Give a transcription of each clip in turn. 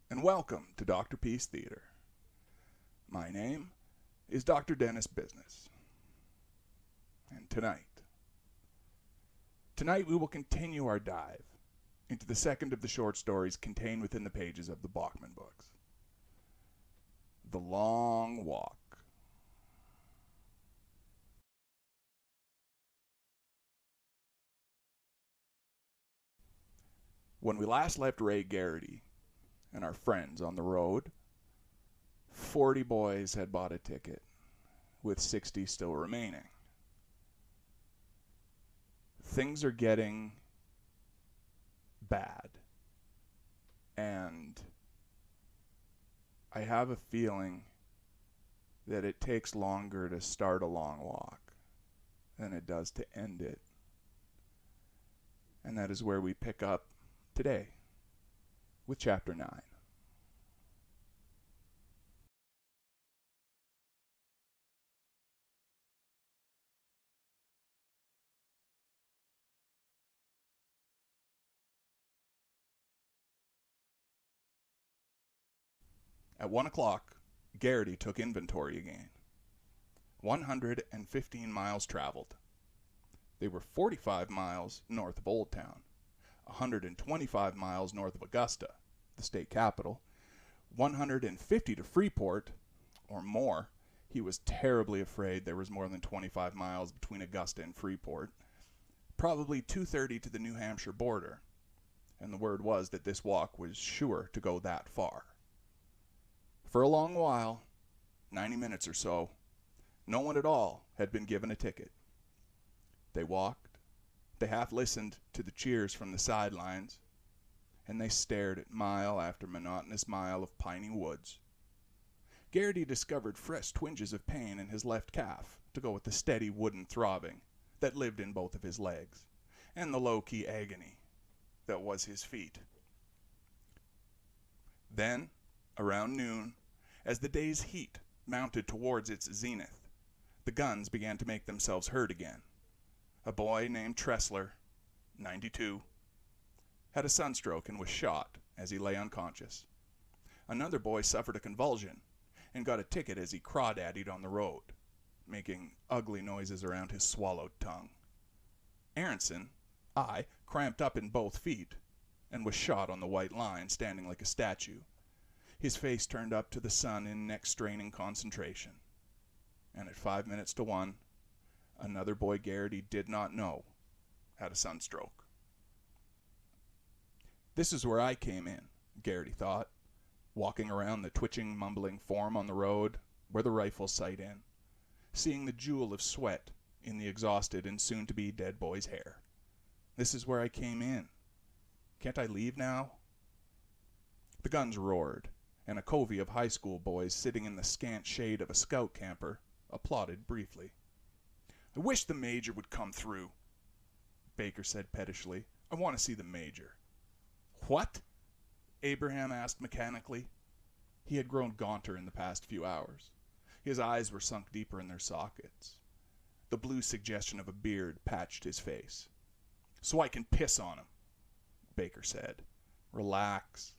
and welcome to Doctorpiece Theater. My name is Dr. Dennis Business. And tonight we will continue our dive into the second of the short stories contained within the pages of the Bachman books. The Long Walk. When we last left Ray Garrity and our friends on the road, 40 boys had bought a ticket, with 60 still remaining. Things are getting bad, and I have a feeling that it takes longer to start a long walk than it does to end it. And that is where we pick up today with Chapter 9. At 1 o'clock, Garrity took inventory again. 115 miles traveled. They were 45 miles north of Old Town, 125 miles north of Augusta, the state capital, 150 to Freeport, or more. He was terribly afraid there was more than 25 miles between Augusta and Freeport. Probably 230 to the New Hampshire border, and the word was that this walk was sure to go that far. For a long while, 90 minutes or so, no one at all had been given a ticket. They walked, they half listened to the cheers from the sidelines, and they stared at mile after monotonous mile of piney woods. Garrity discovered fresh twinges of pain in his left calf to go with the steady wooden throbbing that lived in both of his legs, and the low-key agony that was his feet. Then, around noon, as the day's heat mounted towards its zenith, the guns began to make themselves heard again. A boy named Tressler, 92, had a sunstroke and was shot as he lay unconscious. Another boy suffered a convulsion and got a ticket as he crawdaddied on the road, making ugly noises around his swallowed tongue. Aronson, cramped up in both feet and was shot on the white line, standing like a statue, his face turned up to the sun in neck-straining concentration. And at 5 minutes to 1, another boy Garrity did not know had a sunstroke. This is where I came in, Garrity thought, walking around the twitching, mumbling form on the road where the rifles sight in, seeing the jewel of sweat in the exhausted and soon-to-be dead boy's hair. This is where I came in. Can't I leave now? The guns roared, and a covey of high school boys sitting in the scant shade of a scout camper applauded briefly. "I wish the major would come through," Baker said pettishly. "I want to see the major." "What?" Abraham asked mechanically. He had grown gaunter in the past few hours. His eyes were sunk deeper in their sockets. The blue suggestion of a beard patched his face. "So I can piss on him," Baker said. "Relax,"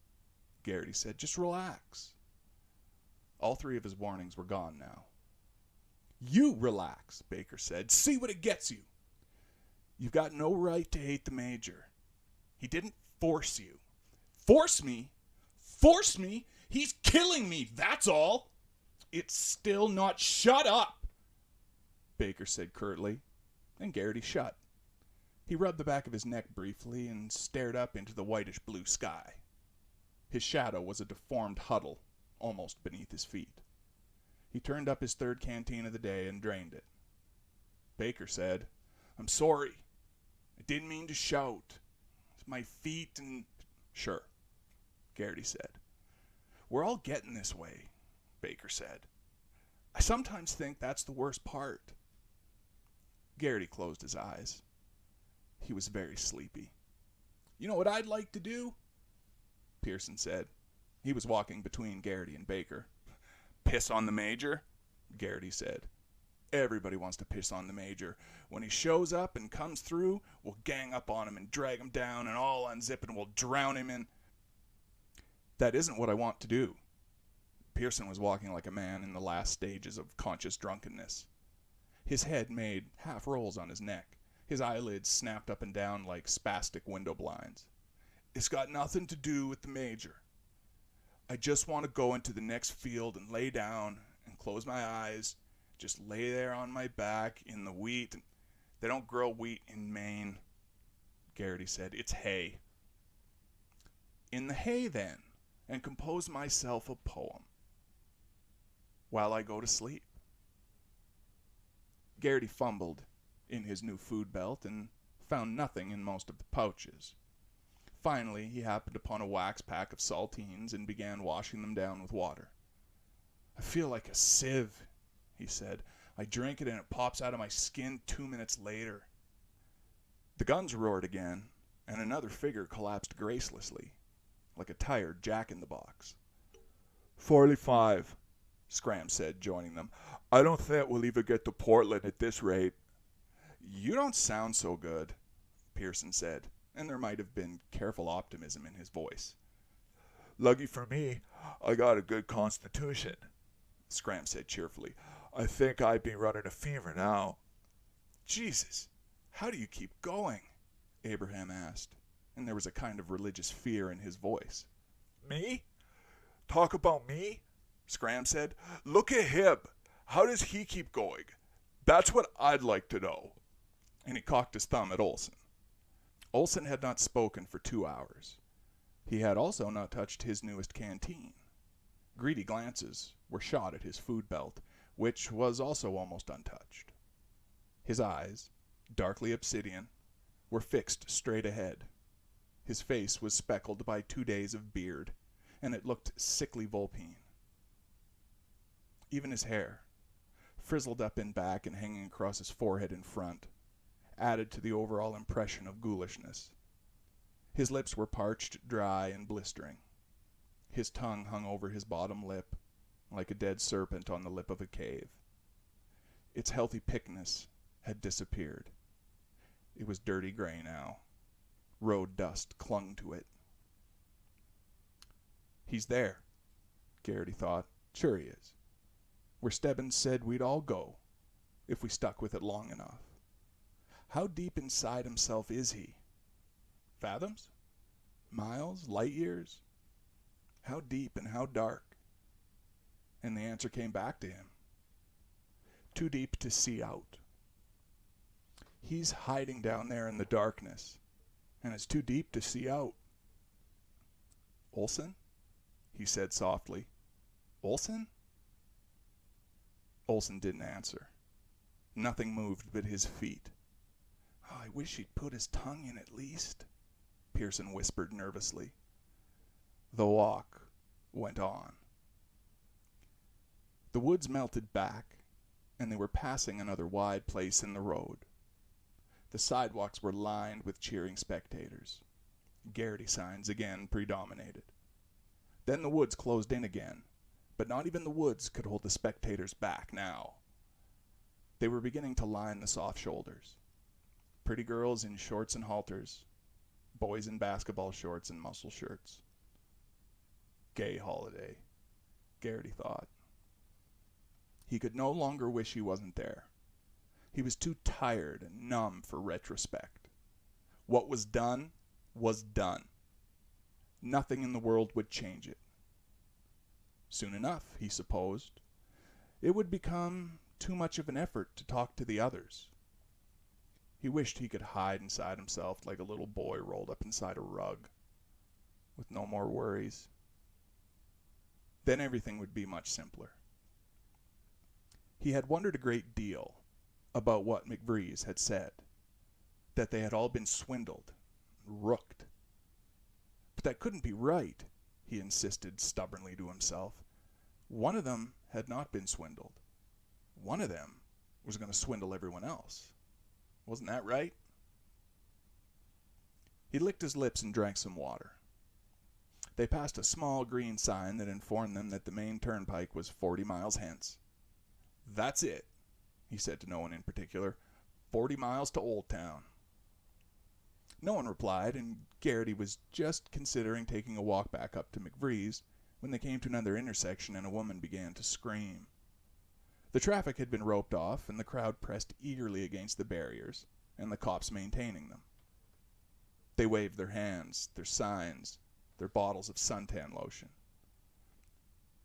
Garrity said. "Just relax." All three of his warnings were gone now. "You relax," Baker said. "See what it gets you. You've got no right to hate the major. He didn't force you." "Force me? Force me? He's killing me, that's all." "It's still not..." "Shut up," Baker said curtly, and Garrity shut. He rubbed the back of his neck briefly and stared up into the whitish blue sky. His shadow was a deformed huddle almost beneath his feet. He turned up his third canteen of the day and drained it. Baker said, "I'm sorry. I didn't mean to shout. It's my feet and..." "Sure," Garrity said. "We're all getting this way," Baker said. "I sometimes think that's the worst part." Garrity closed his eyes. He was very sleepy. "You know what I'd like to do?" Pearson said. He was walking between Garrity and Baker. "Piss on the major?" Garrity said. "Everybody wants to piss on the major. When he shows up and comes through, we'll gang up on him and drag him down and all unzip and we'll drown him in..." That isn't what I want to do. Pearson was walking like a man in the last stages of conscious drunkenness. His head made half rolls on his neck. His eyelids snapped up and down like spastic window blinds. It's got nothing to do with the major. I just want to go into the next field and lay down and close my eyes. Just lay there on my back in the wheat. They don't grow wheat in Maine, Garrity said. It's hay. In the hay, then, and compose myself a poem while I go to sleep. Garrity fumbled in his new food belt and found nothing in most of the pouches. Finally, he happened upon a wax pack of saltines and began washing them down with water. I feel like a sieve, he said. I drink it and it pops out of my skin 2 minutes later. The guns roared again, and another figure collapsed gracelessly, like a tired jack-in-the-box. 45, Scram said, joining them. I don't think we'll even get to Portland at this rate. You don't sound so good, Pearson said, and there might have been careful optimism in his voice. Lucky for me, I got a good constitution, Scram said cheerfully. I think I'd be running a fever now. Jesus, how do you keep going? Abraham asked, and there was a kind of religious fear in his voice. Me? Talk about me? Scram said. Look at him. How does he keep going? That's what I'd like to know. And he cocked his thumb at Olson. Olson had not spoken for 2 hours. He had also not touched his newest canteen. Greedy glances were shot at his food belt, which was also almost untouched. His eyes, darkly obsidian, were fixed straight ahead. His face was speckled by 2 days of beard, and it looked sickly vulpine. Even his hair, frizzled up in back and hanging across his forehead in front, added to the overall impression of ghoulishness. His lips were parched, dry, and blistering. His tongue hung over his bottom lip, like a dead serpent on the lip of a cave. Its healthy pickness had disappeared. It was dirty gray now. Road dust clung to it. He's there, Garrity thought. Sure he is. Where Stebbins said we'd all go, if we stuck with it long enough. How deep inside himself is he? Fathoms? Miles? Light years? How deep and how dark? And the answer came back to him. Too deep to see out. He's hiding down there in the darkness, and it's too deep to see out. Olson? He said softly. Olson? Olson didn't answer. Nothing moved but his feet. Oh, I wish he'd put his tongue in at least, Pearson whispered nervously. The walk went on. The woods melted back, and they were passing another wide place in the road. The sidewalks were lined with cheering spectators. Garrity signs again predominated. Then the woods closed in again, but not even the woods could hold the spectators back now. They were beginning to line the soft shoulders. Pretty girls in shorts and halters, boys in basketball shorts and muscle shirts. Gay holiday, Garrity thought. He could no longer wish he wasn't there. He was too tired and numb for retrospect. What was done was done. Nothing in the world would change it. Soon enough, he supposed, it would become too much of an effort to talk to the others. He wished he could hide inside himself like a little boy rolled up inside a rug, with no more worries. Then everything would be much simpler. He had wondered a great deal about what mcvrees had said, that they had all been swindled, rooked. But that couldn't be right, he insisted stubbornly to himself. One of them had not been swindled. One of them was going to swindle everyone else. Wasn't that right? He licked his lips and drank some water. They passed a small green sign that informed them that the main turnpike was 40 miles hence. That's it, he said to no one in particular. 40 miles to Old Town. No one replied, and Garrity was just considering taking a walk back up to mcvrees when they came to another intersection and a woman began to scream. The traffic had been roped off, and the crowd pressed eagerly against the barriers, and the cops maintaining them. They waved their hands, their signs, their bottles of suntan lotion.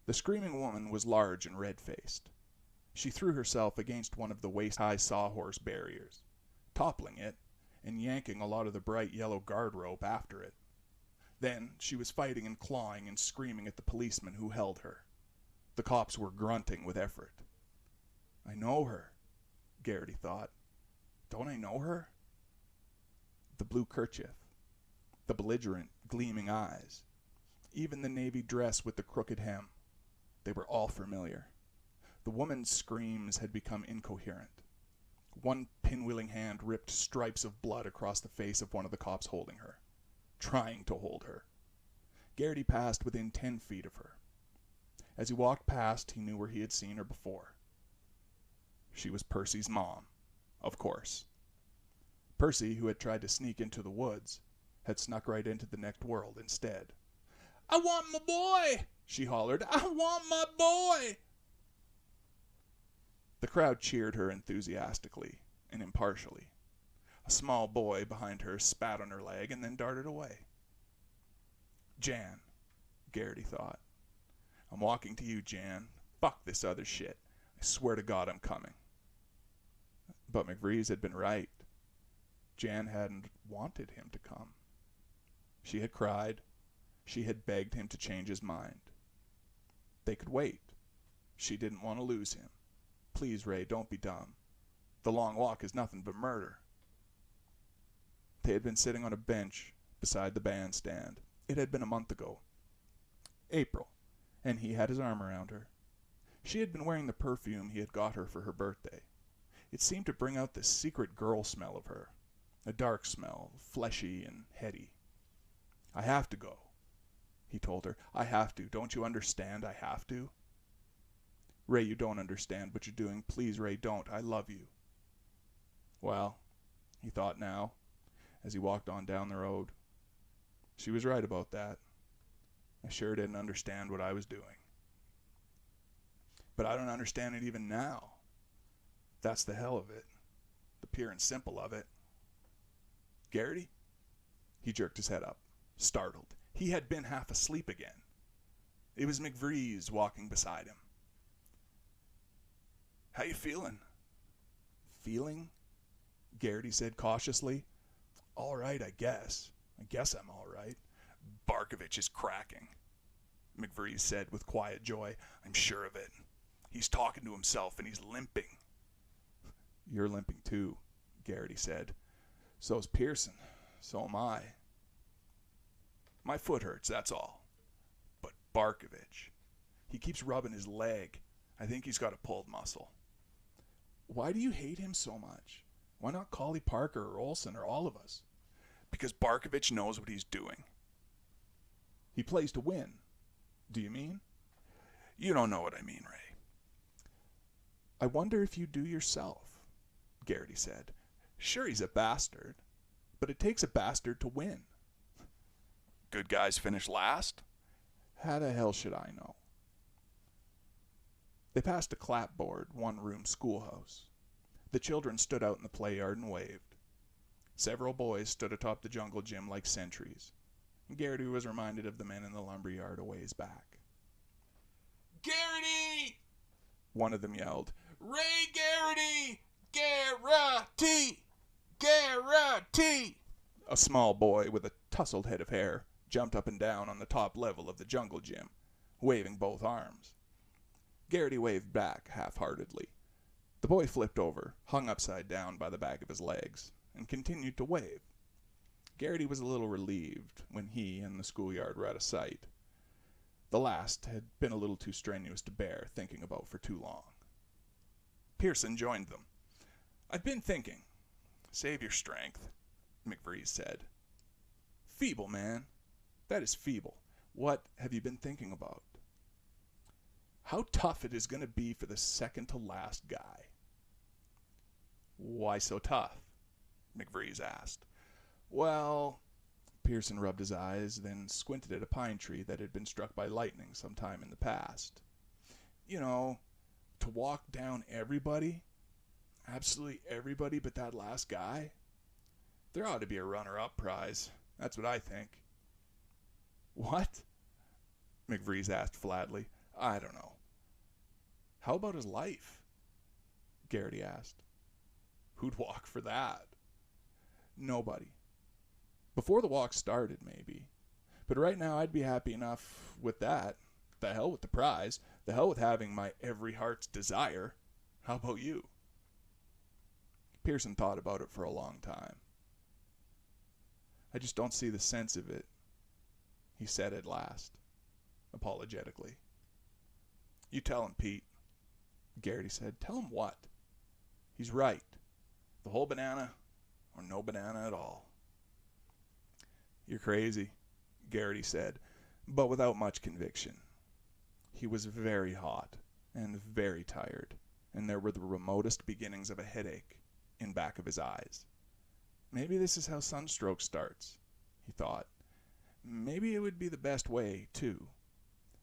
The screaming woman was large and red-faced. She threw herself against one of the waist-high sawhorse barriers, toppling it and yanking a lot of the bright yellow guard rope after it. Then she was fighting and clawing and screaming at the policemen who held her. The cops were grunting with effort. I know her, Garrity thought. Don't I know her? The blue kerchief, the belligerent, gleaming eyes, even the navy dress with the crooked hem. They were all familiar. The woman's screams had become incoherent. One pinwheeling hand ripped stripes of blood across the face of one of the cops holding her, trying to hold her. Garrity passed within 10 feet of her. As he walked past, he knew where he had seen her before. She was Percy's mom, of course. Percy, who had tried to sneak into the woods, had snuck right into the next world instead. "I want my boy!" she hollered. "I want my boy!" The crowd cheered her enthusiastically and impartially. A small boy behind her spat on her leg and then darted away. Jan, Garrity thought. I'm walking to you, Jan. Fuck this other shit. I swear to God I'm coming. But mcvrees had been right. Jan hadn't wanted him to come. She had cried. She had begged him to change his mind. They could wait. She didn't want to lose him. Please, Ray, don't be dumb. The long walk is nothing but murder. They had been sitting on a bench beside the bandstand. It had been a month ago. April, and he had his arm around her. She had been wearing the perfume he had got her for her birthday. It seemed to bring out the secret girl smell of her, a dark smell, fleshy and heady. I have to go, he told her. I have to. Don't you understand? I have to. Ray, you don't understand what you're doing. Please, Ray, don't. I love you. Well, he thought now, as he walked on down the road. She was right about that. I sure didn't understand what I was doing. But I don't understand it even now. That's the hell of it. The pure and simple of it. Garrity? He jerked his head up, startled. He had been half asleep again. It was mcvrees walking beside him. How you feeling? Feeling? Garrity said cautiously. All right, I guess. I guess I'm all right. Barkovich is cracking, mcvrees said with quiet joy. I'm sure of it. He's talking to himself and he's limping. You're limping too, Garrity said. So's Pearson. So am I. My foot hurts, that's all. But Barkovich, he keeps rubbing his leg. I think he's got a pulled muscle. Why do you hate him so much? Why not Collie Parker or Olson or all of us? Because Barkovich knows what he's doing. He plays to win. Do you mean? You don't know what I mean, Ray. I wonder if you do yourself, Garrity said. Sure, he's a bastard, but it takes a bastard to win. Good guys finish last? How the hell should I know? They passed a clapboard, one-room schoolhouse. The children stood out in the play yard and waved. Several boys stood atop the jungle gym like sentries. Garrity was reminded of the men in the lumberyard a ways back. Garrity! One of them yelled. Ray Garrity! Garrity! Garrity! A small boy with a tousled head of hair jumped up and down on the top level of the jungle gym, waving both arms. Garrity waved back half-heartedly. The boy flipped over, hung upside down by the back of his legs, and continued to wave. Garrity was a little relieved when he and the schoolyard were out of sight. The last had been a little too strenuous to bear thinking about for too long. Pearson joined them. I've been thinking. Save your strength, mcvrees said. Feeble, man. That is feeble. What have you been thinking about? How tough it is going to be for the second to last guy. Why so tough? mcvrees asked. Well, Pearson rubbed his eyes, then squinted at a pine tree that had been struck by lightning some time in the past. You know, to walk down everybody, absolutely everybody but that last guy, there ought to be a runner-up prize. That's what I think. What? McVrees asked flatly. I don't know. How about his life? Garrity asked. Who'd walk for that? Nobody. Before the walk started, maybe. But right now I'd be happy enough with that. The hell with the prize. The hell with having my every heart's desire. How about you? Pearson thought about it for a long time. I just don't see the sense of it, he said at last, apologetically. You tell him, Pete, Garrity said. Tell him what? He's right. The whole banana or no banana at all. You're crazy, Garrity said, but without much conviction. He was very hot and very tired, and there were the remotest beginnings of a headache in back of his eyes. Maybe this is how Sunstroke starts, he thought. Maybe it would be the best way, too.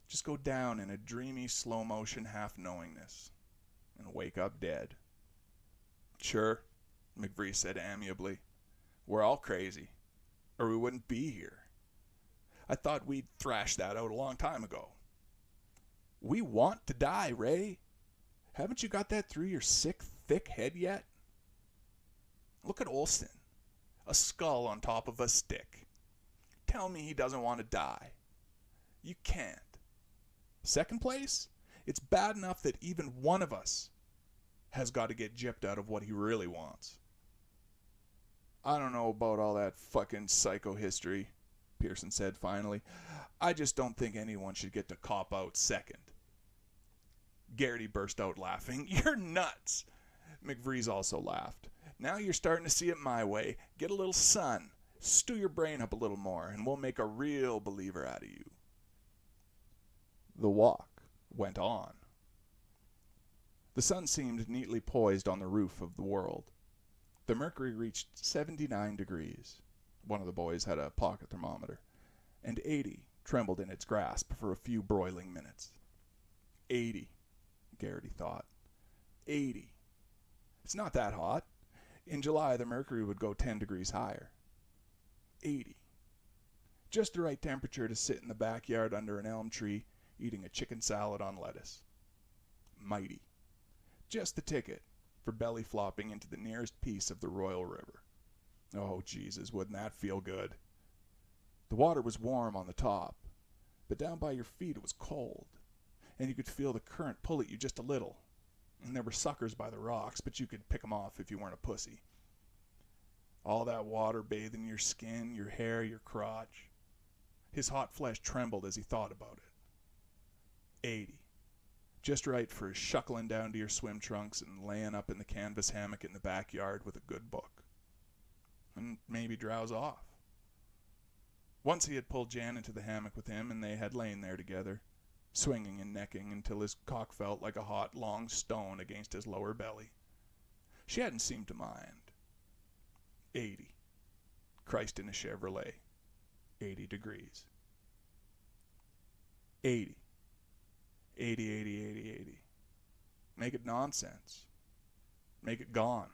Just go down in a dreamy, slow-motion half-knowingness and wake up dead. Sure, McVrees said amiably. We're all crazy, or we wouldn't be here. I thought we'd thrashed that out a long time ago. We want to die, Ray. Haven't you got that through your sick, thick head yet? Look at Olson. A skull on top of a stick. Tell me he doesn't want to die. You can't. Second place, it's bad enough that even one of us has got to get gypped out of what he really wants. I don't know about all that fucking psychohistory, Pearson said finally. I just don't think anyone should get to cop out second. Garrity burst out laughing. You're nuts. McVrees also laughed. Now you're starting to see it my way. Get a little sun. Stew your brain up a little more, and we'll make a real believer out of you. The walk went on. The sun seemed neatly poised on the roof of the world. The mercury reached 79 degrees. One of the boys had a pocket thermometer. And 80 trembled in its grasp for a few broiling minutes. 80, Garrity thought. 80. It's not that hot. In July, the mercury would go 10 degrees higher. 80. Just the right temperature to sit in the backyard under an elm tree, eating a chicken salad on lettuce. Mighty. Just the ticket for belly flopping into the nearest piece of the Royal River. Oh, Jesus, wouldn't that feel good? The water was warm on the top, but down by your feet it was cold, and you could feel the current pull at you just a little. And there were suckers by the rocks, but you could pick 'em off if you weren't a pussy. All that water bathing your skin, your hair, your crotch. His hot flesh trembled as he thought about it. 80. Just right for shuckling down to your swim trunks and laying up in the canvas hammock in the backyard with a good book. And maybe drowse off. Once he had pulled Jan into the hammock with him, and they had lain there together, swinging and necking until his cock felt like a hot, long stone against his lower belly. She hadn't seemed to mind. 80. Christ in a Chevrolet. 80 degrees. 80. 80, 80, 80, 80. Make it nonsense. Make it gone.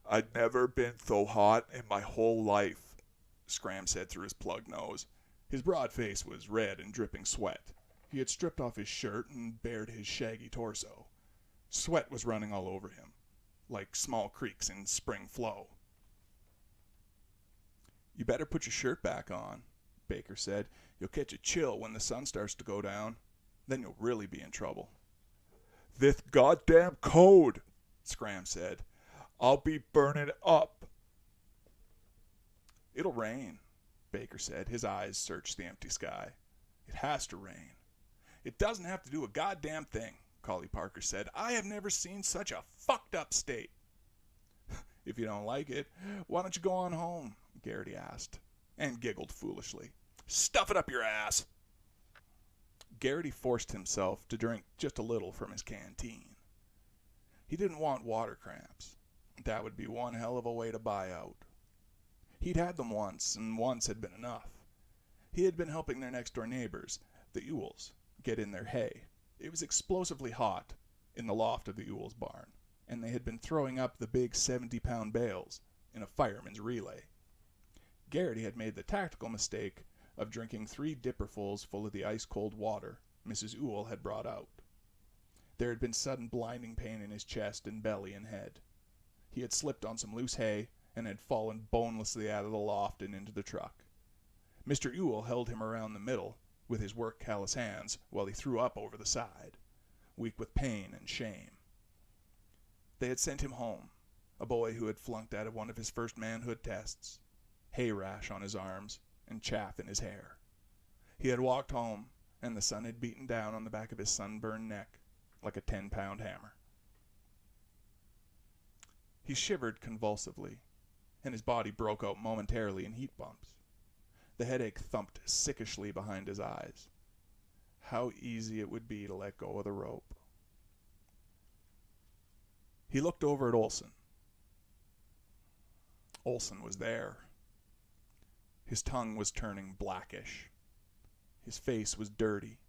I'd never been so hot in my whole life, Scram said through his plug nose. His broad face was red and dripping sweat. He had stripped off his shirt and bared his shaggy torso. Sweat was running all over him, like small creeks in spring flow. You better put your shirt back on, Baker said. You'll catch a chill when the sun starts to go down. Then you'll really be in trouble. This goddamn code, Scram said. I'll be burning up. It'll rain, Baker said. His eyes searched the empty sky. It has to rain. It doesn't have to do a goddamn thing, Collie Parker said. I have never seen such a fucked up state. If you don't like it, why don't you go on home? Garrity asked, and giggled foolishly. Stuff it up your ass. Garrity forced himself to drink just a little from his canteen. He didn't want water cramps. That would be one hell of a way to buy out. He'd had them once, and once had been enough. He had been helping their next-door neighbors, the Ewells, get in their hay. It was explosively hot in the loft of the Ewells' barn, and they had been throwing up the big 70-pound bales in a fireman's relay. Garrity had made the tactical mistake of drinking 3 dipperfuls full of the ice-cold water Mrs. Ewell had brought out. There had been sudden blinding pain in his chest and belly and head. He had slipped on some loose hay and had fallen bonelessly out of the loft and into the truck. Mr. Ewell held him around the middle with his work-callous hands while he threw up over the side, weak with pain and shame. They had sent him home, a boy who had flunked out of one of his first manhood tests, hay rash on his arms and chaff in his hair. He had walked home, and the sun had beaten down on the back of his sunburned neck like a 10-pound hammer. He shivered convulsively, and his body broke out momentarily in heat bumps. The headache thumped sickishly behind his eyes. How easy it would be to let go of the rope. He looked over at Olson. Olson was there. His tongue was turning blackish. His face was dirty.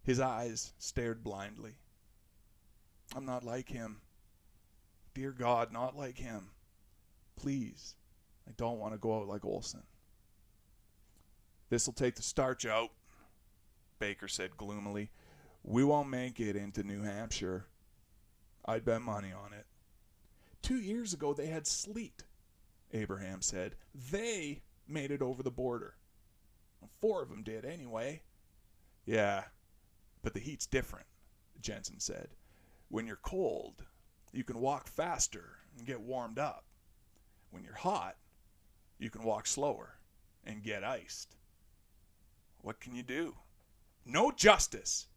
His eyes stared blindly. I'm not like him. Dear God, not like him. Please, I don't want to go out like Olson. This'll take the starch out, Baker said gloomily. We won't make it into New Hampshire. I'd bet money on it. 2 years ago they had sleet, Abraham said. They made it over the border. 4 of them did, anyway. Yeah, but the heat's different, Jensen said. When you're cold, you can walk faster and get warmed up. When you're hot, you can walk slower and get iced. What can you do? No justice,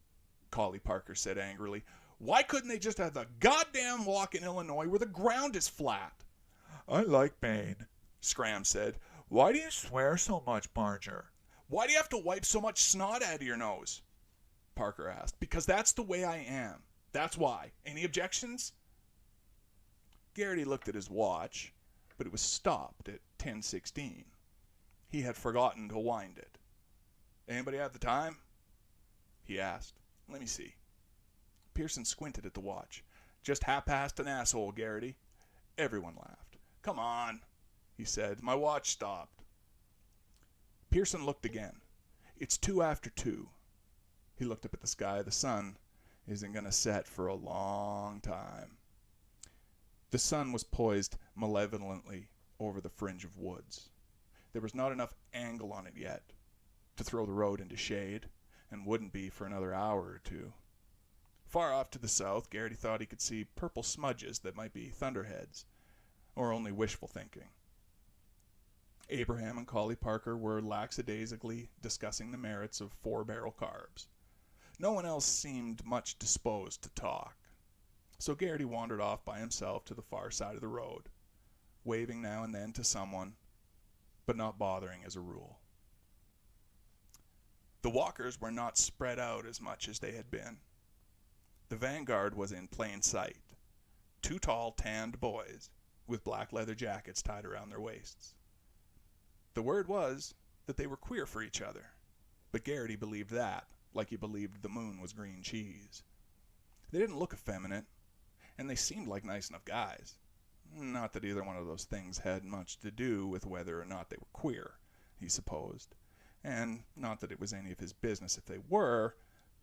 Collie Parker said angrily. Why couldn't they just have the goddamn walk in Illinois where the ground is flat? I like Maine, Scram said. Why do you swear so much, Barger? Why do you have to wipe so much snot out of your nose? Parker asked. Because that's the way I am. That's why. Any objections? Garrity looked at his watch, but it was stopped at 10:16. He had forgotten to wind it. Anybody have the time? He asked. Let me see. Pearson squinted at the watch. Just half-past an asshole, Garrity. Everyone laughed. Come on, he said. My watch stopped. Pearson looked again. It's 2 after 2. He looked up at the sky. The sun isn't going to set for a long time. The sun was poised malevolently over the fringe of woods. There was not enough angle on it yet to throw the road into shade, and wouldn't be for another hour or 2. Far off to the south, Garrity thought he could see purple smudges that might be thunderheads, or only wishful thinking. Abraham and Collie Parker were lackadaisically discussing the merits of 4-barrel carbs. No one else seemed much disposed to talk, so Garrity wandered off by himself to the far side of the road, waving now and then to someone, but not bothering as a rule. The walkers were not spread out as much as they had been. The vanguard was in plain sight. 2 tall, tanned boys with black leather jackets tied around their waists. The word was that they were queer for each other, but Garrity believed that, like he believed the moon was green cheese. They didn't look effeminate, and they seemed like nice enough guys. Not that either one of those things had much to do with whether or not they were queer, he supposed, and not that it was any of his business if they were,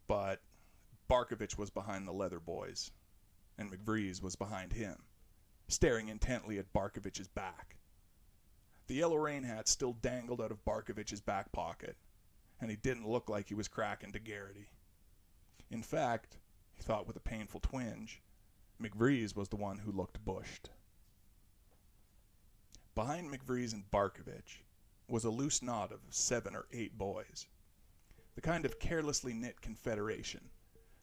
but Barkovich was behind the leather boys, and mcvrees was behind him, staring intently at Barkovich's back. The yellow rain hat still dangled out of Barkovich's back pocket, and he didn't look like he was cracking to Garrity. In fact, he thought with a painful twinge, mcvrees was the one who looked bushed. Behind mcvrees and Barkovich was a loose knot of 7 or 8 boys, the kind of carelessly knit confederation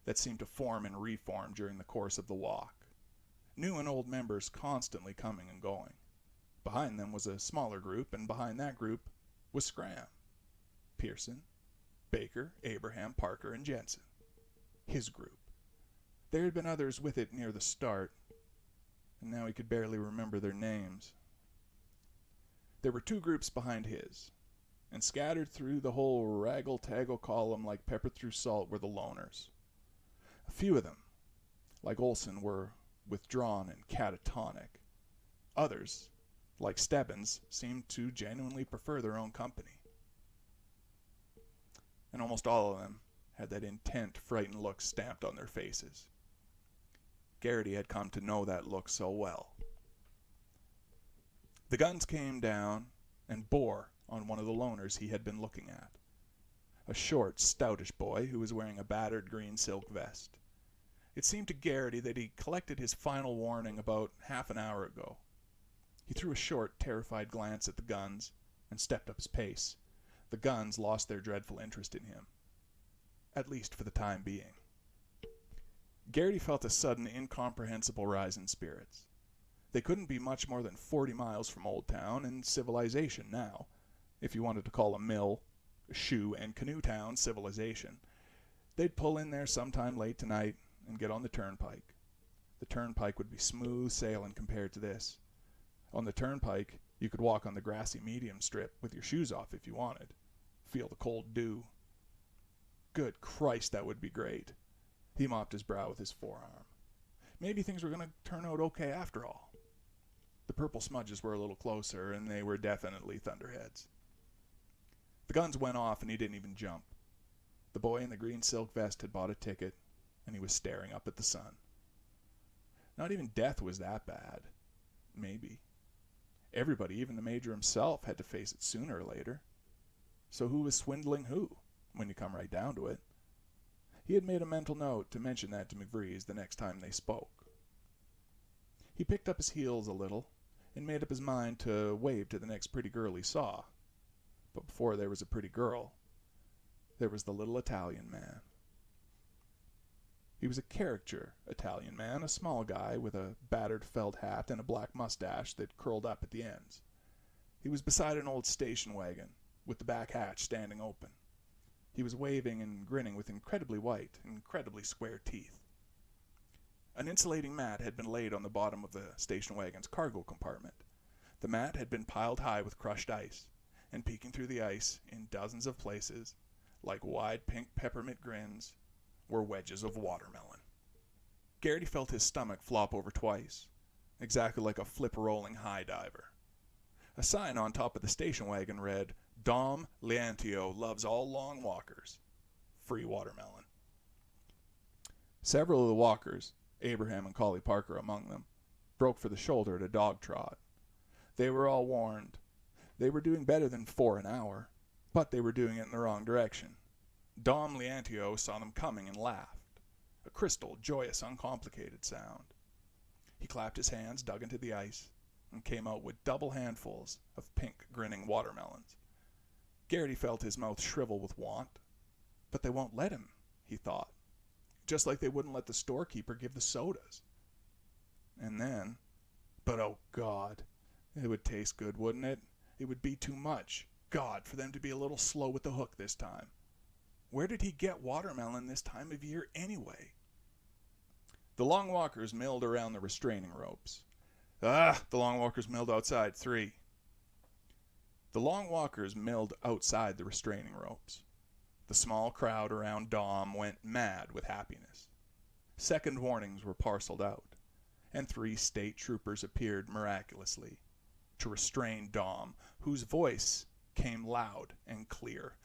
that seemed to form and reform during the course of the walk, new and old members constantly coming and going. Behind them was a smaller group, and behind that group was Scram, Pearson, Baker, Abraham, Parker, and Jensen. His group. There had been others with it near the start, and now he could barely remember their names. There were two groups behind his, and scattered through the whole raggle-taggle column like pepper through salt were the loners. A few of them, like Olson, were withdrawn and catatonic. Others, like Stebbins, seemed to genuinely prefer their own company. And almost all of them had that intent, frightened look stamped on their faces. Garrity had come to know that look so well. The guns came down and bore on one of the loners he had been looking at. A short, stoutish boy who was wearing a battered green silk vest. It seemed to Garrity that he collected his final warning about half an hour ago. He threw a short, terrified glance at the guns and stepped up his pace. The guns lost their dreadful interest in him, at least for the time being. Garrity felt a sudden, incomprehensible rise in spirits. They couldn't be much more than 40 miles from Old Town and civilization now, if you wanted to call a mill, shoe, and canoe town civilization. They'd pull in there sometime late tonight and get on the turnpike. The turnpike would be smooth sailing compared to this. On the turnpike, you could walk on the grassy medium strip with your shoes off if you wanted. Feel the cold dew. Good Christ, that would be great. He mopped his brow with his forearm. Maybe things were going to turn out okay after all. The purple smudges were a little closer, and they were definitely thunderheads. The guns went off, and he didn't even jump. The boy in the green silk vest had bought a ticket, and he was staring up at the sun. Not even death was that bad. Maybe. Everybody, even the Major himself, had to face it sooner or later. So who was swindling who, when you come right down to it? He had made a mental note to mention that to mcvrees the next time they spoke. He picked up his heels a little and made up his mind to wave to the next pretty girl he saw. But before there was a pretty girl, there was the little Italian man. He was a caricature Italian man, a small guy with a battered felt hat and a black mustache that curled up at the ends. He was beside an old station wagon, with the back hatch standing open. He was waving and grinning with incredibly white, incredibly square teeth. An insulating mat had been laid on the bottom of the station wagon's cargo compartment. The mat had been piled high with crushed ice, and peeking through the ice in dozens of places, like wide pink peppermint grins, were wedges of watermelon. Garrity felt his stomach flop over twice, exactly like a flip-rolling high diver. A sign on top of the station wagon read, "Dom Leantio loves all long walkers. Free watermelon." Several of the walkers, Abraham and Collie Parker among them, broke for the shoulder at a dog trot. They were all warned. They were doing better than 4 an hour, but they were doing it in the wrong direction. Dom Leantio saw them coming and laughed. A crystal, joyous, uncomplicated sound. He clapped his hands, dug into the ice, and came out with double handfuls of pink, grinning watermelons. Garrity felt his mouth shrivel with want. But they won't let him, he thought. Just like they wouldn't let the storekeeper give the sodas. And then, but oh God, it would taste good, wouldn't it? It would be too much. God, for them to be a little slow with the hook this time. Where did he get watermelon this time of year anyway? The long walkers milled around the restraining ropes. The long walkers milled outside 3. The long walkers milled outside the restraining ropes. The small crowd around Dom went mad with happiness. Second warnings were parceled out, and 3 state troopers appeared miraculously to restrain Dom, whose voice came loud and clear.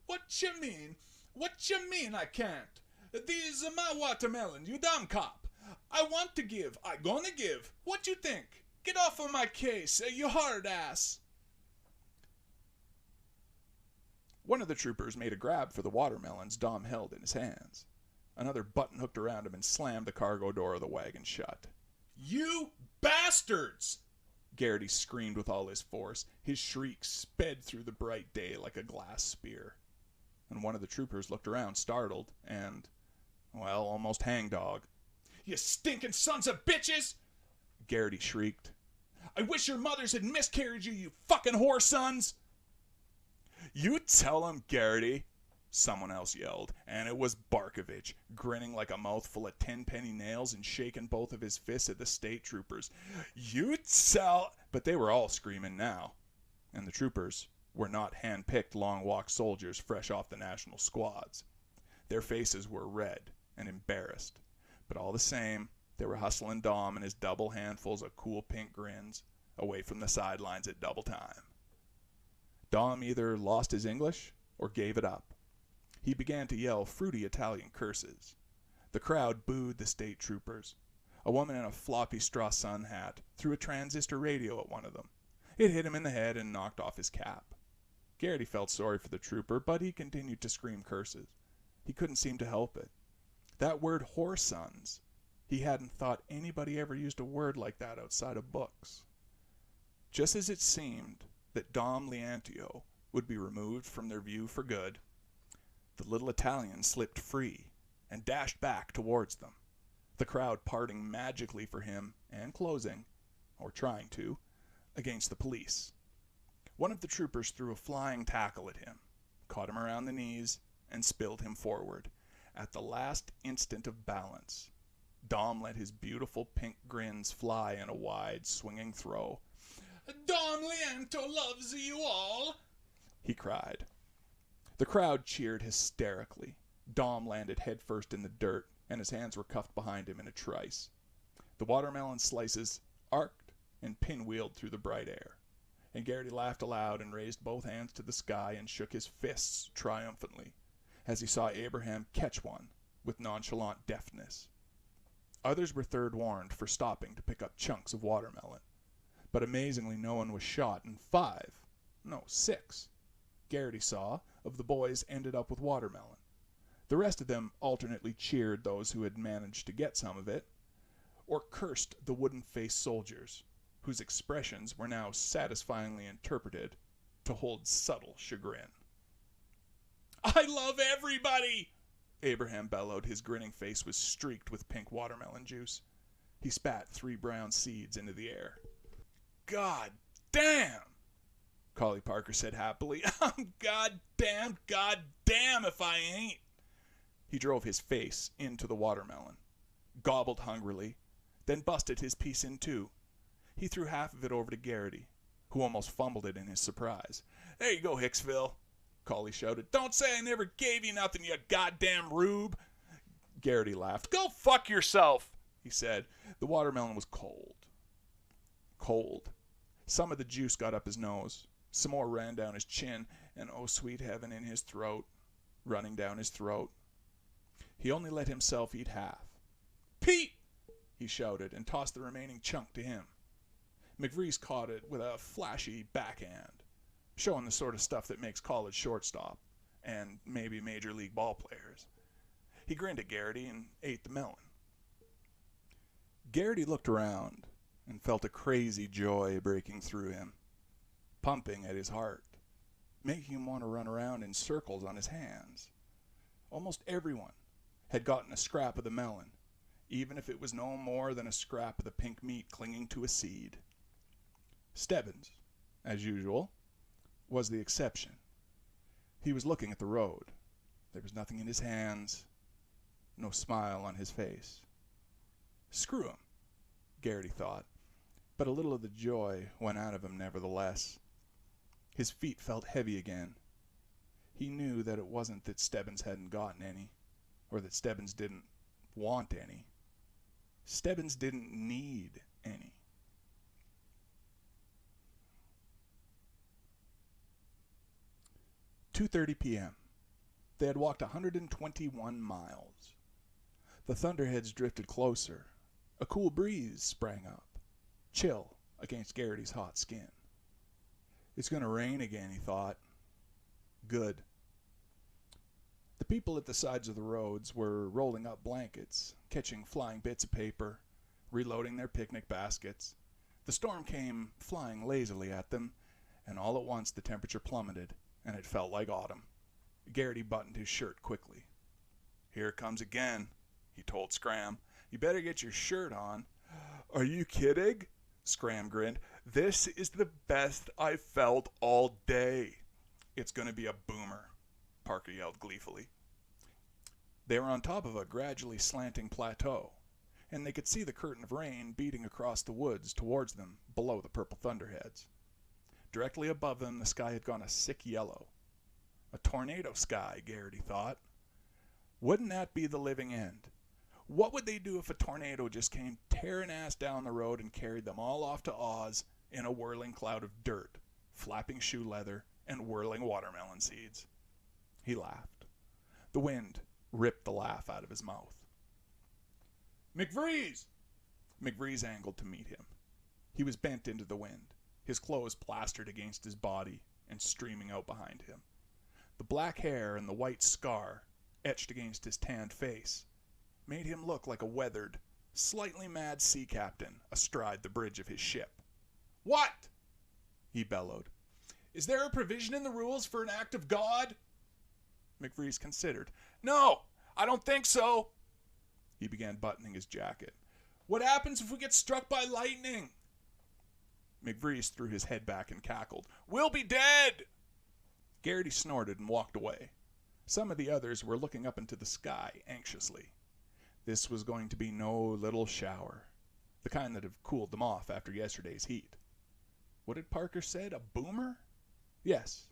"What you mean? What you mean I can't? These are my watermelon, you dumb cop. I want to give. I gonna give. What you think? Get off of my case, you hard ass." One of the troopers made a grab for the watermelons Dom held in his hands. Another button hooked around him and slammed the cargo door of the wagon shut. "You bastards!" Garrity screamed with all his force. His shriek sped through the bright day like a glass spear. And one of the troopers looked around, startled, and, well, almost hangdog. "You stinking sons of bitches!" Garrity shrieked. "I wish your mothers had miscarried you, you fucking whore sons!" "You tell him, Garrity," someone else yelled, and it was Barkovich, grinning like a mouthful of 10-penny nails and shaking both of his fists at the state troopers. "You tell—" But they were all screaming now, and the troopers were not hand-picked long-walk soldiers fresh off the national squads. Their faces were red and embarrassed, but all the same, they were hustling Dom and his double handfuls of cool pink grins away from the sidelines at double time. Dom either lost his English or gave it up. He began to yell fruity Italian curses. The crowd booed the state troopers. A woman in a floppy straw sun hat threw a transistor radio at one of them. It hit him in the head and knocked off his cap. Garrity felt sorry for the trooper, but he continued to scream curses. He couldn't seem to help it. That word whoresons, he hadn't thought anybody ever used a word like that outside of books. Just as it seemed that Dom Leantio would be removed from their view for good, the little Italian slipped free and dashed back towards them, the crowd parting magically for him and closing, or trying to, against the police. One of the troopers threw a flying tackle at him, caught him around the knees, and spilled him forward. At the last instant of balance, Dom let his beautiful pink grins fly in a wide, swinging throw. "Dom Leanto loves you all!" he cried. The crowd cheered hysterically. Dom landed headfirst in the dirt, and his hands were cuffed behind him in a trice. The watermelon slices arced and pinwheeled through the bright air, and Garrity laughed aloud and raised both hands to the sky and shook his fists triumphantly as he saw Abraham catch one with nonchalant deftness. Others were third warned for stopping to pick up chunks of watermelon, but amazingly no one was shot, and 6, Garrity saw, of the boys ended up with watermelon. The rest of them alternately cheered those who had managed to get some of it, or cursed the wooden-faced soldiers, whose expressions were now satisfyingly interpreted to hold subtle chagrin. "I love everybody!" Abraham bellowed. His grinning face was streaked with pink watermelon juice. He spat 3 brown seeds into the air. "God damn!" Collie Parker said happily. "I'm goddamn if I ain't." He drove his face into the watermelon, gobbled hungrily, then busted his piece in two. He threw half of it over to Garrity, who almost fumbled it in his surprise. "There you go, Hicksville," Collie shouted. "Don't say I never gave you nothing, you goddamn rube." Garrity laughed. "Go fuck yourself," he said. The watermelon was cold. Cold. Some of the juice got up his nose. Some more ran down his chin, and oh, sweet heaven, in his throat, running down his throat. He only let himself eat half. "Pete!" he shouted, and tossed the remaining chunk to him. McVrees caught it with a flashy backhand, showing the sort of stuff that makes college shortstop, and maybe major league ball players. He grinned at Garrity and ate the melon. Garrity looked around and felt a crazy joy breaking through him, pumping at his heart, making him want to run around in circles on his hands. Almost everyone had gotten a scrap of the melon, even if it was no more than a scrap of the pink meat clinging to a seed. Stebbins, as usual, was the exception. He was looking at the road. There was nothing in his hands, no smile on his face. Screw him, Garrity thought, but a little of the joy went out of him nevertheless. His feet felt heavy again. He knew that it wasn't that Stebbins hadn't gotten any, or that Stebbins didn't want any. Stebbins didn't need any. "2:30 p.m. They had walked 121 miles. The thunderheads drifted closer. A cool breeze sprang up, chill against Garrity's hot skin. It's going to rain again, he thought. Good. The people at the sides of the roads were rolling up blankets, catching flying bits of paper, reloading their picnic baskets. The storm came flying lazily at them, and all at once the temperature plummeted, and it felt like autumn. Garrity buttoned his shirt quickly. "Here it comes again," he told Scram. "You better get your shirt on." "Are you kidding?" Scram grinned. "This is the best I've felt all day." "It's going to be a boomer," Parker yelled gleefully. They were on top of a gradually slanting plateau, and they could see the curtain of rain beating across the woods towards them below the purple thunderheads. Directly above them, the sky had gone a sick yellow. A tornado sky, Garrity thought. Wouldn't that be the living end? What would they do if a tornado just came tearing ass down the road and carried them all off to Oz in a whirling cloud of dirt, flapping shoe leather, and whirling watermelon seeds? He laughed. The wind ripped the laugh out of his mouth. "McVrees!" McVrees angled to meet him. He was bent into the wind, his clothes plastered against his body and streaming out behind him. The black hair and the white scar, etched against his tanned face, made him look like a weathered, slightly mad sea captain astride the bridge of his ship. "What?" he bellowed. "Is there a provision in the rules for an act of God?" McVrees considered. "No, I don't think so." He began buttoning his jacket. "What happens if we get struck by lightning?" McVrees threw his head back and cackled. "We'll be dead!" Garrity snorted and walked away. Some of the others were looking up into the sky anxiously. This was going to be no little shower, the kind that had cooled them off after yesterday's heat. What had Parker said? A boomer? Yes,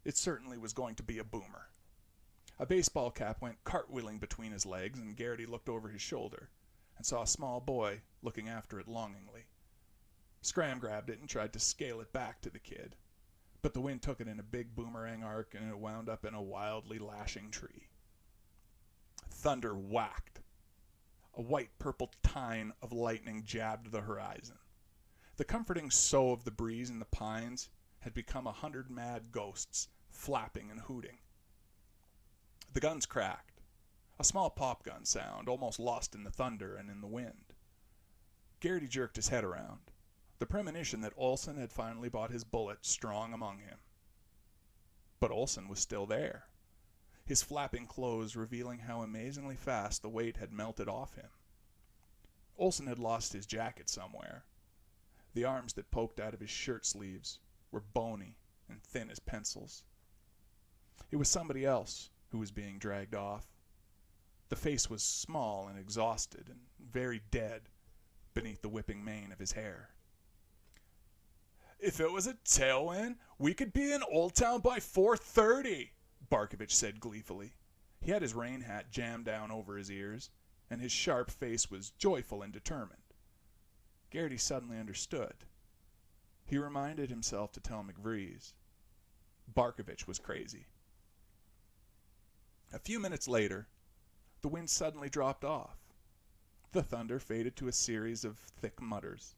it certainly was going to be a boomer. A baseball cap went cartwheeling between his legs, and Garrity looked over his shoulder and saw a small boy looking after it longingly. Scram grabbed it and tried to scale it back to the kid, but the wind took it in a big boomerang arc and it wound up in a wildly lashing tree. Thunder whacked. A white-purple tine of lightning jabbed the horizon. The comforting sough of the breeze in the pines had become 100 mad ghosts, flapping and hooting. The guns cracked. A small pop gun sound, almost lost in the thunder and in the wind. Garrity jerked his head around, the premonition that Olsen had finally bought his bullet strong among him. But Olsen was still there, his flapping clothes revealing how amazingly fast the weight had melted off him. Olsen had lost his jacket somewhere. The arms that poked out of his shirt sleeves were bony and thin as pencils. It was somebody else who was being dragged off. The face was small and exhausted and very dead beneath the whipping mane of his hair. "If it was a tailwind, we could be in Old Town by 4:30, Barkovich said gleefully. He had his rain hat jammed down over his ears, and his sharp face was joyful and determined. Garrity suddenly understood. He reminded himself to tell McVrees. Barkovich was crazy. A few minutes later, the wind suddenly dropped off. The thunder faded to a series of thick mutters.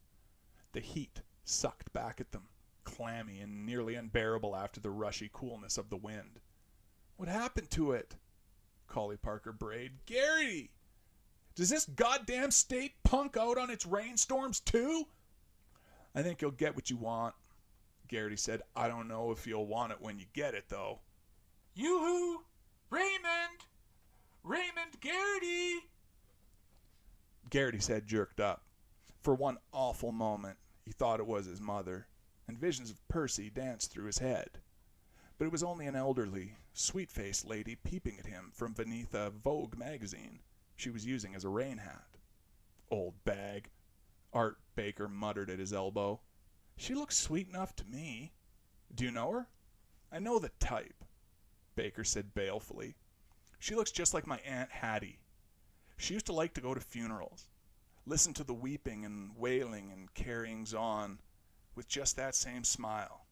The heat sucked back at them, clammy and nearly unbearable after the rushy coolness of the wind. "What happened to it?" Collie Parker brayed. "Garrity! Does this goddamn state punk out on its rainstorms too?" "I think you'll get what you want," Garrity said. "I don't know if you'll want it when you get it, though." "Yoo-hoo! Raymond! Raymond Garrity!" Garrity's head jerked up. For one awful moment, he thought it was his mother, and visions of Percy danced through his head. But it was only an elderly, sweet-faced lady peeping at him from beneath a Vogue magazine she was using as a rain hat. "Old bag," Art Baker muttered at his elbow. "She looks sweet enough to me. Do you know her?" "I know the type," Baker said balefully. "She looks just like my Aunt Hattie. She used to like to go to funerals, listen to the weeping and wailing and carryings on with just that same smile.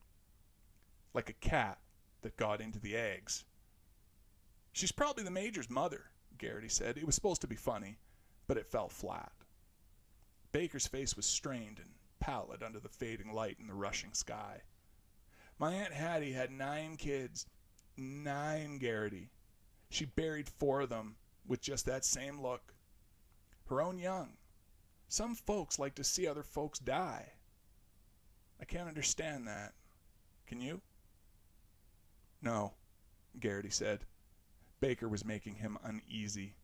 Like a cat that got into the eggs." "She's probably the Major's mother," Garrity said. It was supposed to be funny, but it fell flat. Baker's face was strained and pallid under the fading light and the rushing sky. "My Aunt Hattie had 9 kids. 9, Garrity. She buried 4 of them with just that same look. Her own young. Some folks like to see other folks die. I can't understand that. Can you?" "No," Garrity said. Baker was making him uneasy.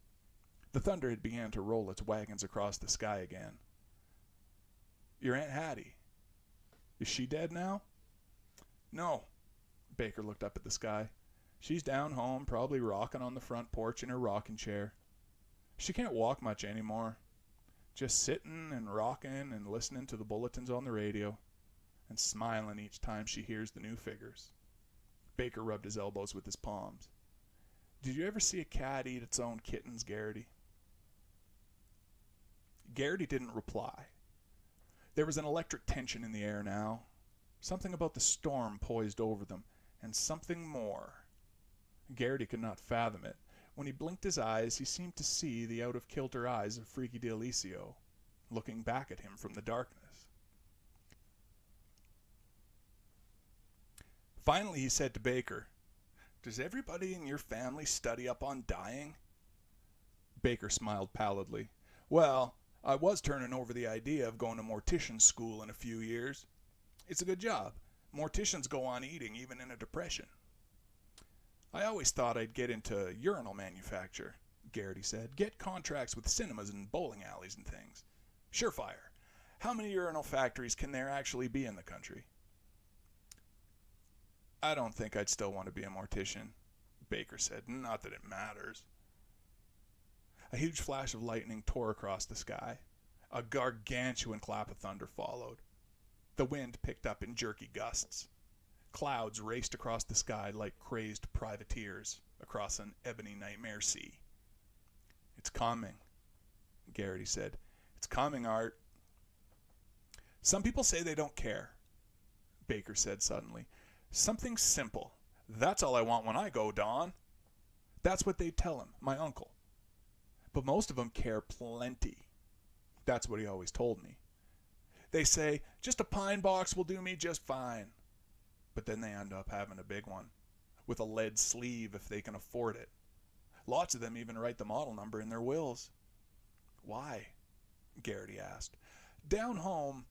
The thunder had begun to roll its wagons across the sky again. "Your Aunt Hattie. Is she dead now?" "No." Baker looked up at the sky. "She's down home, probably rocking on the front porch in her rocking chair. She can't walk much anymore. Just sitting and rocking and listening to the bulletins on the radio. and smiling each time she hears the new figures. Baker rubbed his elbows with his palms. Did you ever see a cat eat its own kittens, Garrity? Garrity didn't reply. There was an electric tension in the air now. Something about the storm poised over them, and something more. Garrity could not fathom it. When he blinked his eyes, he seemed to see the out-of-kilter eyes of Freaky D'Alicio, looking back at him from the darkness. Finally, he said to Baker, "Does everybody in your family study up on dying?" Baker smiled pallidly. "Well, I was turning over the idea of going to mortician's school in a few years. It's a good job. Morticians go on eating even in a depression." "I always thought I'd get into urinal manufacture," Garrity said. "Get contracts with cinemas and bowling alleys and things. Surefire. How many urinal factories can there actually be in the country?" "I don't think I'd still want to be a mortician," Baker said. "Not that it matters." A huge flash of lightning tore across the sky. A gargantuan clap of thunder followed. The wind picked up in jerky gusts. Clouds raced across the sky like crazed privateers across an ebony nightmare sea. "It's coming," Garrity said. "It's coming, Art." "Some people say they don't care," Baker said suddenly. "Something simple. That's all I want when I go, Don." That's what they'd tell him, my uncle. But most of them care plenty. That's what he always told me. They say, just a pine box will do me just fine. But then they end up having a big one, with a lead sleeve if they can afford it. Lots of them even write the model number in their wills. "Why?" Garrity asked. "Down home,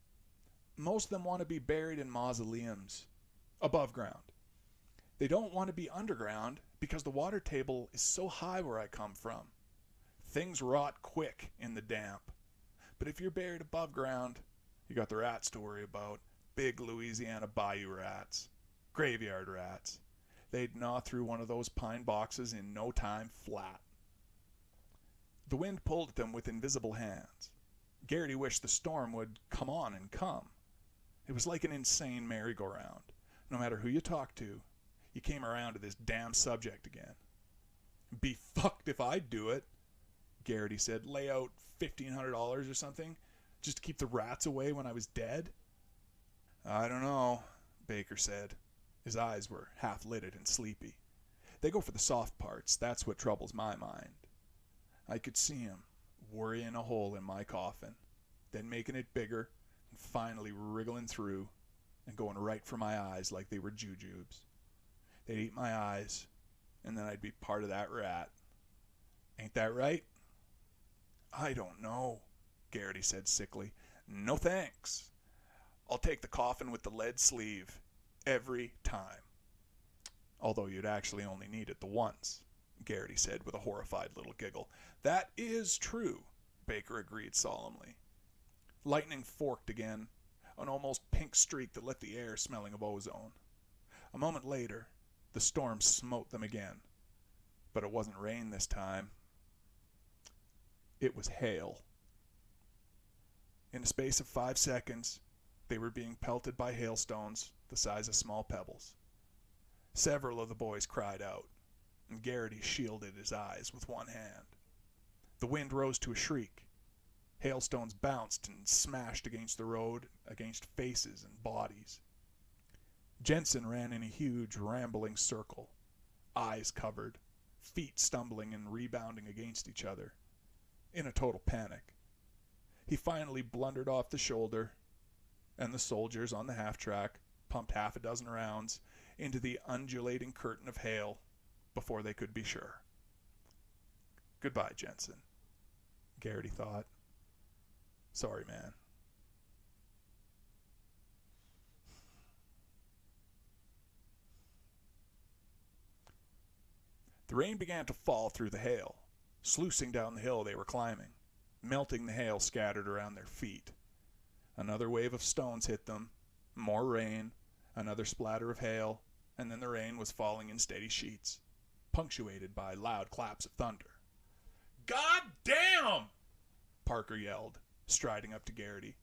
most of them want to be buried in mausoleums, above ground. They don't want to be underground because the water table is so high where I come from. Things rot quick in the damp. But if you're buried above ground, you got the rats to worry about. Big Louisiana bayou rats. Graveyard rats. They'd gnaw through one of those pine boxes in no time flat." The wind pulled at them with invisible hands. Garrity wished the storm would come on and come. It was like an insane merry-go-round. No matter who you talked to, you came around to this damn subject again. "Be fucked if I'd do it," Garrity said. "Lay out $1,500 or something, just to keep the rats away when I was dead." "I don't know," Baker said. His eyes were half-lidded and sleepy. "They go for the soft parts. That's what troubles my mind. I could see him worrying a hole in my coffin, then making it bigger, and finally wriggling through and going right for my eyes like they were jujubes. They'd eat my eyes, and then I'd be part of that rat. Ain't that right?" "I don't know," Garrity said sickly. "No thanks. I'll take the coffin with the lead sleeve. Every time." "Although you'd actually only need it the once," Garrity said with a horrified little giggle. "That is true," Baker agreed solemnly. Lightning forked again, an almost pink streak that left the air smelling of ozone. A moment later, the storm smote them again. But it wasn't rain this time. It was hail. In a space of 5 seconds, they were being pelted by hailstones the size of small pebbles. Several of the boys cried out, and Garrity shielded his eyes with one hand. The wind rose to a shriek. Hailstones bounced and smashed against the road, against faces and bodies. Jensen ran in a huge, rambling circle, eyes covered, feet stumbling and rebounding against each other, in a total panic. He finally blundered off the shoulder, and the soldiers on the half-track pumped 6 rounds into the undulating curtain of hail before they could be sure. "Goodbye, Jensen," Garrity thought. "Sorry, man." The rain began to fall through the hail, sluicing down the hill they were climbing, melting the hail scattered around their feet. Another wave of stones hit them, more rain, another splatter of hail, and then the rain was falling in steady sheets, punctuated by loud claps of thunder. "God damn!" Parker yelled, striding up to Garrity.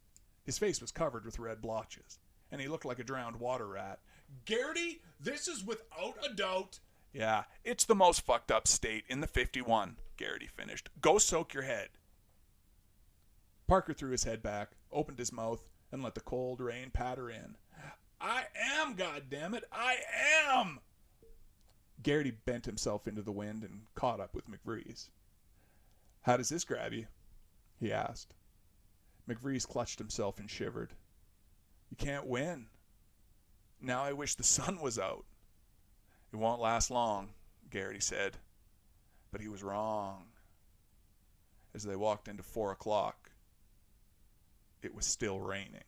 His face was covered with red blotches. and he looked like a drowned water rat. Garrity, this is without a doubt. Yeah, it's the most fucked up state in the 51, Garrity finished. Go soak your head. Parker threw his head back, opened his mouth, and let the cold rain patter in. I am, goddammit, I am! Garrity bent himself into the wind and caught up with mcvrees. How does this grab you? He asked. mcvrees clutched himself and shivered. You can't win. Now I wish the sun was out. It won't last long, Garrity said. But he was wrong. As they walked into 4 o'clock, it was still raining.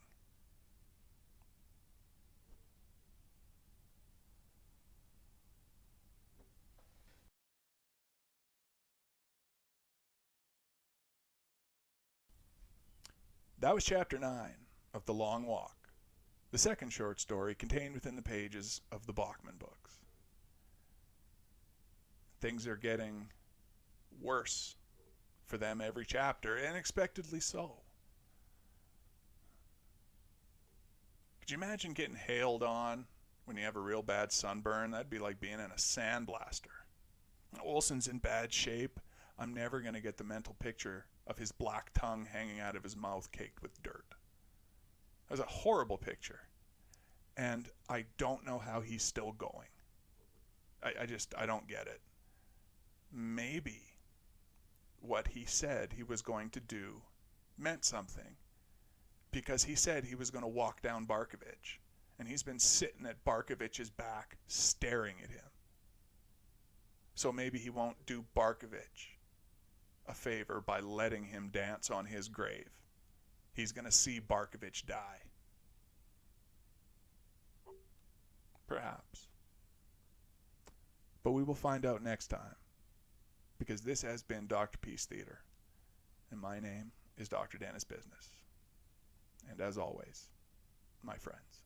That was Chapter 9 of The Long Walk, the second short story contained within the pages of the Bachman books. Things are getting worse for them every chapter, and unexpectedly so. Could you imagine getting hailed on when you have a real bad sunburn? That'd be like being in a sandblaster. Olson's in bad shape. I'm never going to get the mental picture of his black tongue hanging out of his mouth caked with dirt. That was a horrible picture. And I don't know how he's still going. I don't get it. Maybe what he said he was going to do meant something, because he said he was going to walk down Barkovich, and he's been sitting at Barkovich's back staring at him. So maybe he won't do Barkovich a favor by letting him dance on his grave. He's going to see Barkovich die. Perhaps. But we will find out next time, because this has been Doctorpiece Theater, and my name is Dr. Dennis Business. And as always, my friends,